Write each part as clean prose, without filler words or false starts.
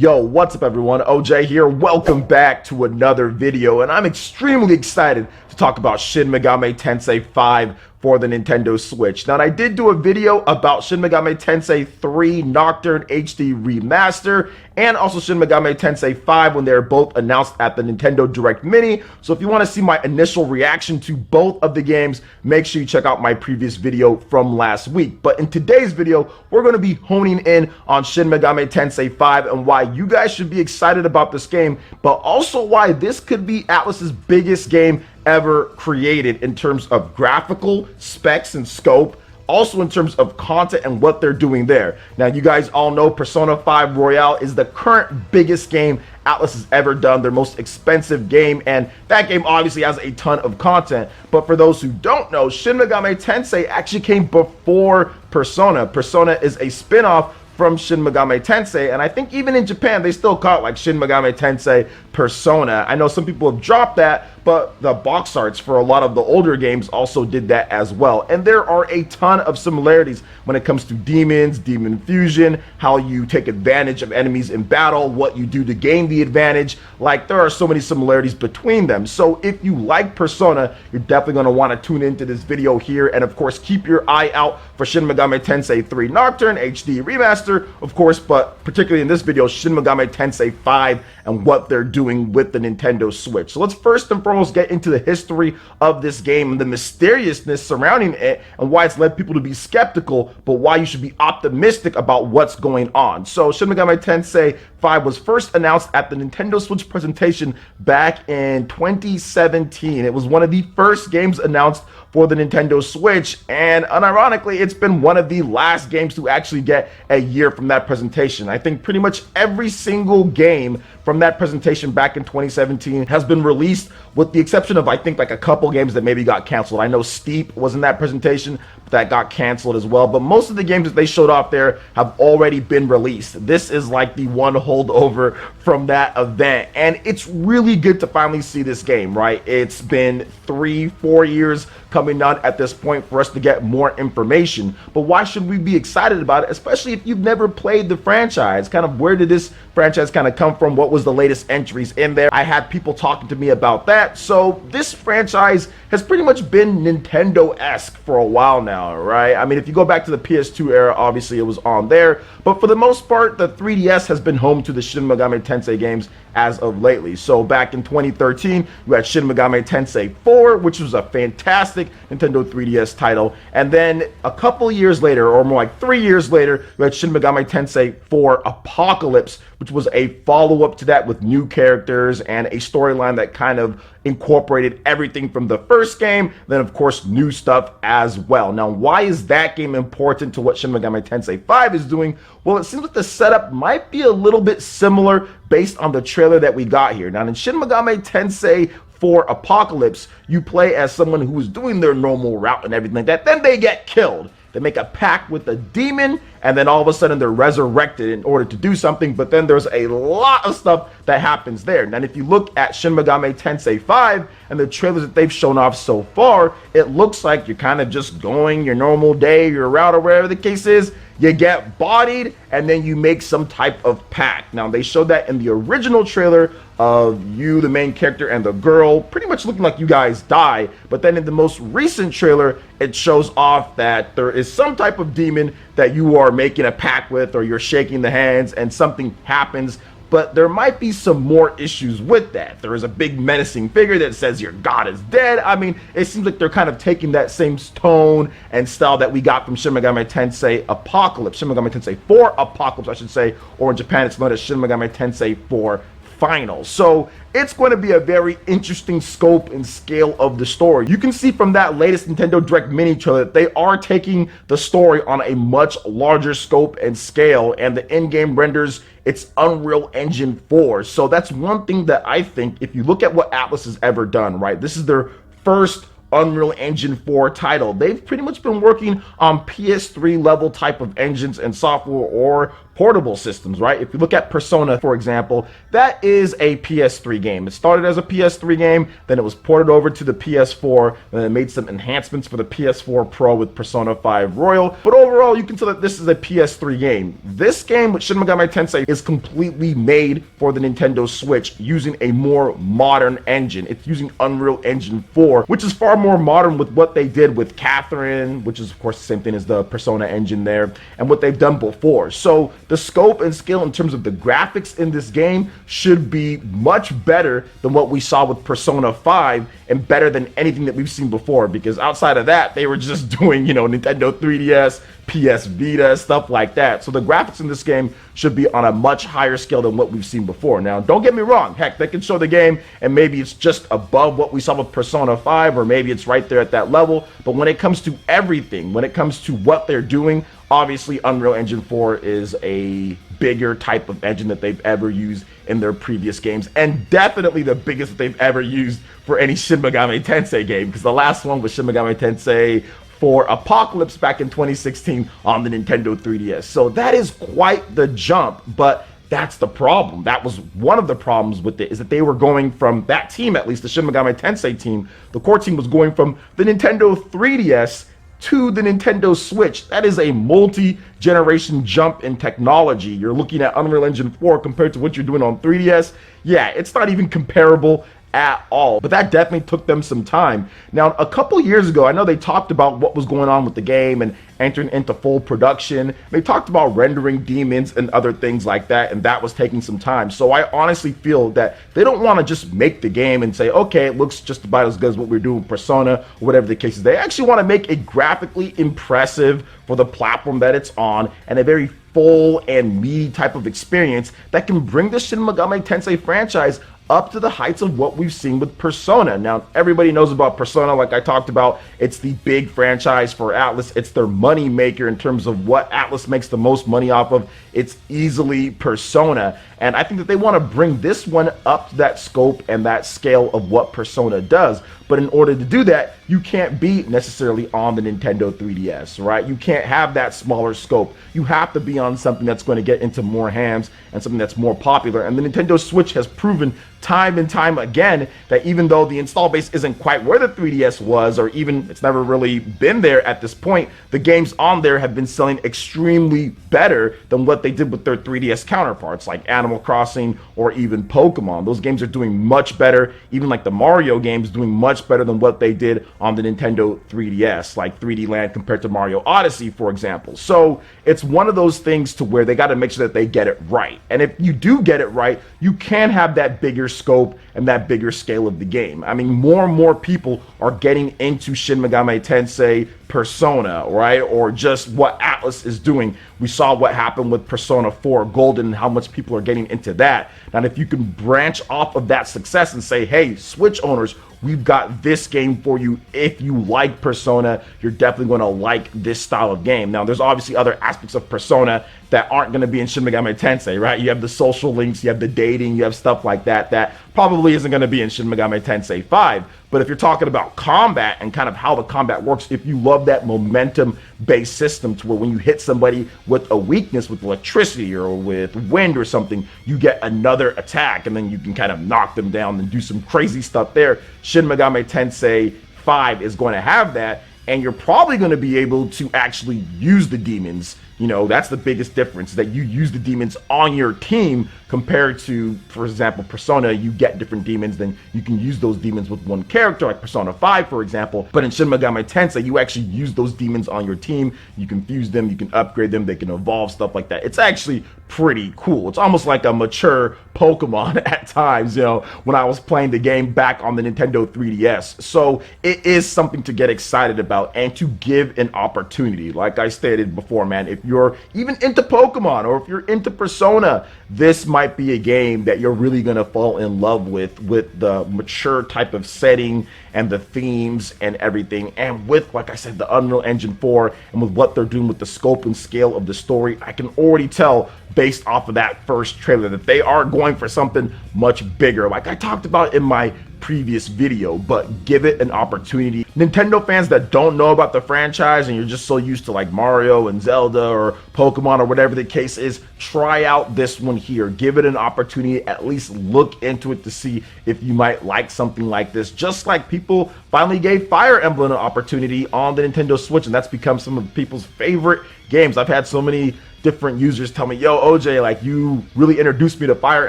Yo, what's up everyone? OJ here. Welcome back to another video, and I'm extremely excited to talk about Shin Megami Tensei V for the Nintendo Switch. Now, I did do a video about Shin Megami Tensei 3 Nocturne HD Remaster and also Shin Megami Tensei 5 when they were both announced at the Nintendo Direct Mini. So if you want to see my initial reaction to both of the games, make sure you check out my previous video from last week. But in today's video, we're going to be honing in on Shin Megami Tensei 5 and why you guys should be excited about this game, but also why this could be Atlus's biggest game ever created in terms of graphical specs and scope, also in terms of content and what they're doing there. Now, you guys all know Persona 5 Royale is the current biggest game Atlus has ever done, their most expensive game, and that game obviously has a ton of content. But for those who don't know, Shin Megami Tensei actually came before Persona. Persona is a spin-off from Shin Megami Tensei, and I think even in Japan they still call it like Shin Megami Tensei Persona. I know some people have dropped that, but the box arts for a lot of the older games also did that as well. And there are a ton of similarities when it comes to demons, demon fusion, how you take advantage of enemies in battle, what you do to gain the advantage. Like, there are so many similarities between them. So if you like Persona, you're definitely going to want to tune into this video here, and of course keep your eye out for Shin Megami Tensei 3 Nocturne HD Remaster, of course, but particularly in this video, Shin Megami Tensei 5 and what they're doing with the Nintendo Switch. So let's first and foremost get into the history of this game and the mysteriousness surrounding it and why it's led people to be skeptical, but why you should be optimistic about what's going on. So Shin Megami Tensei 5 was first announced at the Nintendo Switch presentation back in 2017. It was one of the first games announced for the Nintendo Switch, and unironically, it's been one of the last games to actually get a year from that presentation. I think pretty much every single game from that presentation back in 2017 has been released, with the exception of I think like a couple games that maybe got canceled. I know Steep was in that presentation, but that got canceled as well. But most of the games that they showed off there have already been released. This is like the one holdover from that event, and it's really good to finally see this game, right? It's been 3-4 years coming on at this point for us to get more information, but why should we be excited about it, especially if you've never played the franchise? Kind of, where did this franchise kind of come from? What was the latest entries in there? I had people talking to me about that. So this franchise has pretty much been Nintendo-esque for a while now, right? I mean, if you go back to the PS2 era, obviously it was on there, but for the most part, the 3DS has been home to the Shin Megami Tensei games as of lately. So back in 2013, you had Shin Megami Tensei 4, which was a fantastic Nintendo 3DS title, and then a couple years later, or more like 3 years later, you had Shin Megami Tensei 4 Apocalypse, which was a follow-up to that with new characters and a storyline that kind of incorporated everything from the first game, then of course new stuff as well. Now, why is that game important to what Shin Megami Tensei 5 is doing? Well, it seems like the setup might be a little bit similar based on the trailer that we got here. Now, in Shin Megami Tensei 4 Apocalypse, you play as someone who is doing their normal route and everything like that. Then they get killed. They make a pact with a demon, and then all of a sudden they're resurrected in order to do something, but then there's a lot of stuff that happens there. Now, if you look at Shin Megami Tensei 5 and the trailers that they've shown off so far, it looks like you're kind of just going your normal day, your route, or wherever the case is. You get bodied, and then you make some type of pact. Now, they showed that in the original trailer of you, the main character, and the girl pretty much looking like you guys die. But then in the most recent trailer, it shows off that there is some type of demon that you are making a pact with, or you're shaking the hands, and something happens. But there might be some more issues with that. There is a big menacing figure that says your god is dead. I mean, it seems like they're kind of taking that same tone and style that we got from Shin Megami Tensei Apocalypse. Shin Megami Tensei 4 Apocalypse, I should say, or in Japan it's known as Shin Megami Tensei 4 Final. So it's going to be a very interesting scope and scale of the story. You can see from that latest Nintendo Direct Mini trailer that they are taking the story on a much larger scope and scale, and the in-game renders, it's Unreal Engine 4. So that's one thing that I think, if you look at what Atlus has ever done, right, this is their first Unreal Engine 4 title. They've pretty much been working on PS3 level type of engines and software, or portable systems, right? If you look at Persona, for example, that is a PS3 game. It started as a PS3 game, then it was ported over to the PS4, and then it made some enhancements for the PS4 Pro with Persona 5 Royal. But overall, you can tell that this is a PS3 game. This game with Shin Megami Tensei is completely made for the Nintendo Switch using a more modern engine. It's using Unreal Engine 4, which is far more modern with what they did with Catherine, which is of course the same thing as the Persona engine there, and what they've done before. So the scope and scale in terms of the graphics in this game should be much better than what we saw with Persona 5, and better than anything that we've seen before, because outside of that, they were just doing, you know, Nintendo 3DS, PS Vita, stuff like that. So the graphics in this game should be on a much higher scale than what we've seen before. Now, don't get me wrong. Heck, they can show the game and maybe it's just above what we saw with Persona 5, or maybe it's right there at that level. But when it comes to everything, when it comes to what they're doing, obviously Unreal Engine 4 is a bigger type of engine that they've ever used in their previous games, and definitely the biggest that they've ever used for any Shin Megami Tensei game, because the last one was Shin Megami Tensei for Apocalypse back in 2016 on the Nintendo 3DS. So that is quite the jump, but that's the problem. That was one of the problems with it, is that they were going from, that team at least, the Shin Megami Tensei team, the core team was going from the Nintendo 3DS to the Nintendo Switch. That is a multi-generation jump in technology. You're looking at Unreal Engine 4 compared to what you're doing on 3DS. Yeah, it's not even comparable at all, but that definitely took them some time. Now, a couple years ago, I know they talked about what was going on with the game and entering into full production. They talked about rendering demons and other things like that, and that was taking some time. So I honestly feel that they don't want to just make the game and say, okay, it looks just about as good as what we're doing with Persona, or whatever the case is. They actually want to make it graphically impressive for the platform that it's on, and a very full and meaty type of experience that can bring the Shin Megami Tensei franchise up to the heights of what we've seen with Persona. Now, everybody knows about Persona, like I talked about. It's the big franchise for Atlus. It's their money maker in terms of what Atlus makes the most money off of. It's easily Persona. And I think that they want to bring this one up to that scope and that scale of what Persona does. But in order to do that, you can't be necessarily on the Nintendo 3DS, right? You can't have that smaller scope. You have to be on something that's going to get into more hands and something that's more popular. And the Nintendo Switch has proven time and time again that even though the install base isn't quite where the 3DS was, or even it's never really been there at this point, the games on there have been selling extremely better than what they did with their 3DS counterparts, like Animal Crossing or even Pokemon. Those games are doing much better. Even like the Mario games doing much better than what they did on the Nintendo 3DS, like 3D Land compared to Mario Odyssey, for example. So it's one of those things to where they got to make sure that they get it right. And if you do get it right, you can have that bigger scope and that bigger scale of the game. I mean, more and more people are getting into Shin Megami Tensei, Persona, right? Or just what Atlus is doing. We saw what happened with Persona 4 Golden and how much people are getting into that. Now, if you can branch off of that success and say, hey, Switch owners, we've got this game for you. If you like Persona, you're definitely going to like this style of game. Now, there's obviously other aspects of Persona that aren't going to be in Shin Megami Tensei, right? You have the social links, you have the dating, you have stuff like that that probably isn't going to be in Shin Megami Tensei 5. But if you're talking about combat and kind of how the combat works, if you love that momentum-based system to where when you hit somebody with a weakness, with electricity or with wind or something, you get another attack and then you can kind of knock them down and do some crazy stuff there. Shin Megami Tensei 5 is going to have that, and you're probably going to be able to actually use the demons. You know, that's the biggest difference, that you use the demons on your team compared to, for example, Persona. You get different demons, then you can use those demons with one character, like Persona 5, for example. But in Shin Megami Tensei, you actually use those demons on your team. You can fuse them, you can upgrade them, they can evolve, stuff like that. It's actually pretty cool. It's almost like a mature Pokemon at times, you know, when I was playing the game back on the Nintendo 3DS. So it is something to get excited about and to give an opportunity. Like I stated before, man, if you're even into Pokemon or if you're into Persona, this might be a game that you're really going to fall in love with the mature type of setting and the themes and everything. And with, like I said, the Unreal Engine 4 and with what they're doing with the scope and scale of the story, I can already tell based off of that first trailer that they are going for something much bigger. Like I talked about in my previous video, but give it an opportunity. Nintendo fans that don't know about the franchise and you're just so used to like Mario and Zelda or Pokemon or whatever the case is, try out this one here. Give it an opportunity, at least look into it to see if you might like something like this. Just like people finally gave Fire Emblem an opportunity on the Nintendo Switch, and that's become some of people's favorite games. I've had so many different users tell me, yo, OJ, like, you really introduced me to Fire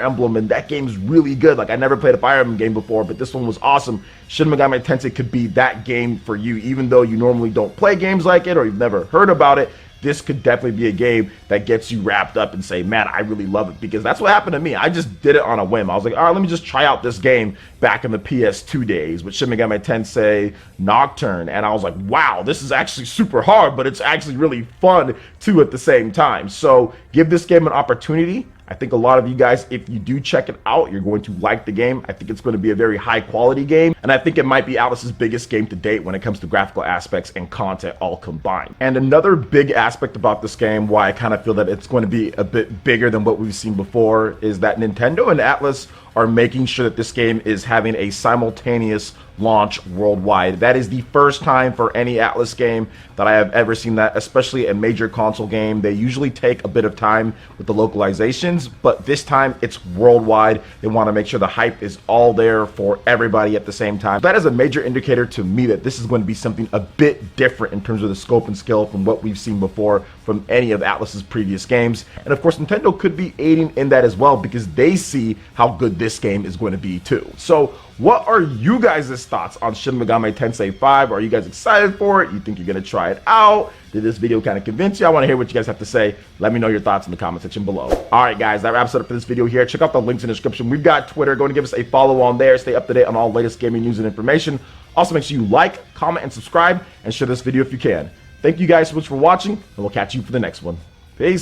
Emblem, and that game's really good. Like, I never played a Fire Emblem game before, but this one was awesome. Shin Megami Tensei could be that game for you, even though you normally don't play games like it or you've never heard about it. This could definitely be a game that gets you wrapped up and say, man, I really love it, because that's what happened to me. I just did it on a whim. I was like, all right, let me just try out this game back in the PS2 days with Shin Megami Tensei Nocturne. And I was like, wow, this is actually super hard, but it's actually really fun too at the same time. So give this game an opportunity. I think a lot of you guys, if you do check it out, you're going to like the game. I think it's going to be a very high quality game, and I think it might be Atlus's biggest game to date when it comes to graphical aspects and content all combined. And another big aspect about this game, why I kind of feel that it's going to be a bit bigger than what we've seen before, is that Nintendo and Atlus are making sure that this game is having a simultaneous launch worldwide. That is the first time for any Atlus game that I have ever seen that, especially a major console game. They usually take a bit of time with the localizations, but this time it's worldwide. They want to make sure the hype is all there for everybody at the same time. That is a major indicator to me that this is going to be something a bit different in terms of the scope and scale from what we've seen before from any of Atlus's previous games. And of course, Nintendo could be aiding in that as well, because they see how good this game is going to be too. So what are you guys' thoughts on Shin Megami Tensei 5? Are you guys excited for it? You think you're going to try it out? Did this video kind of convince you? I want to hear what you guys have to say. Let me know your thoughts in the comment section below. All right, guys, that wraps it up for this video here. Check out the links in the description. We've got Twitter. Go and give us a follow on there. Stay up to date on all latest gaming news and information. Also, make sure you like, comment, and subscribe, and share this video if you can. Thank you guys so much for watching, and we'll catch you for the next one. Peace.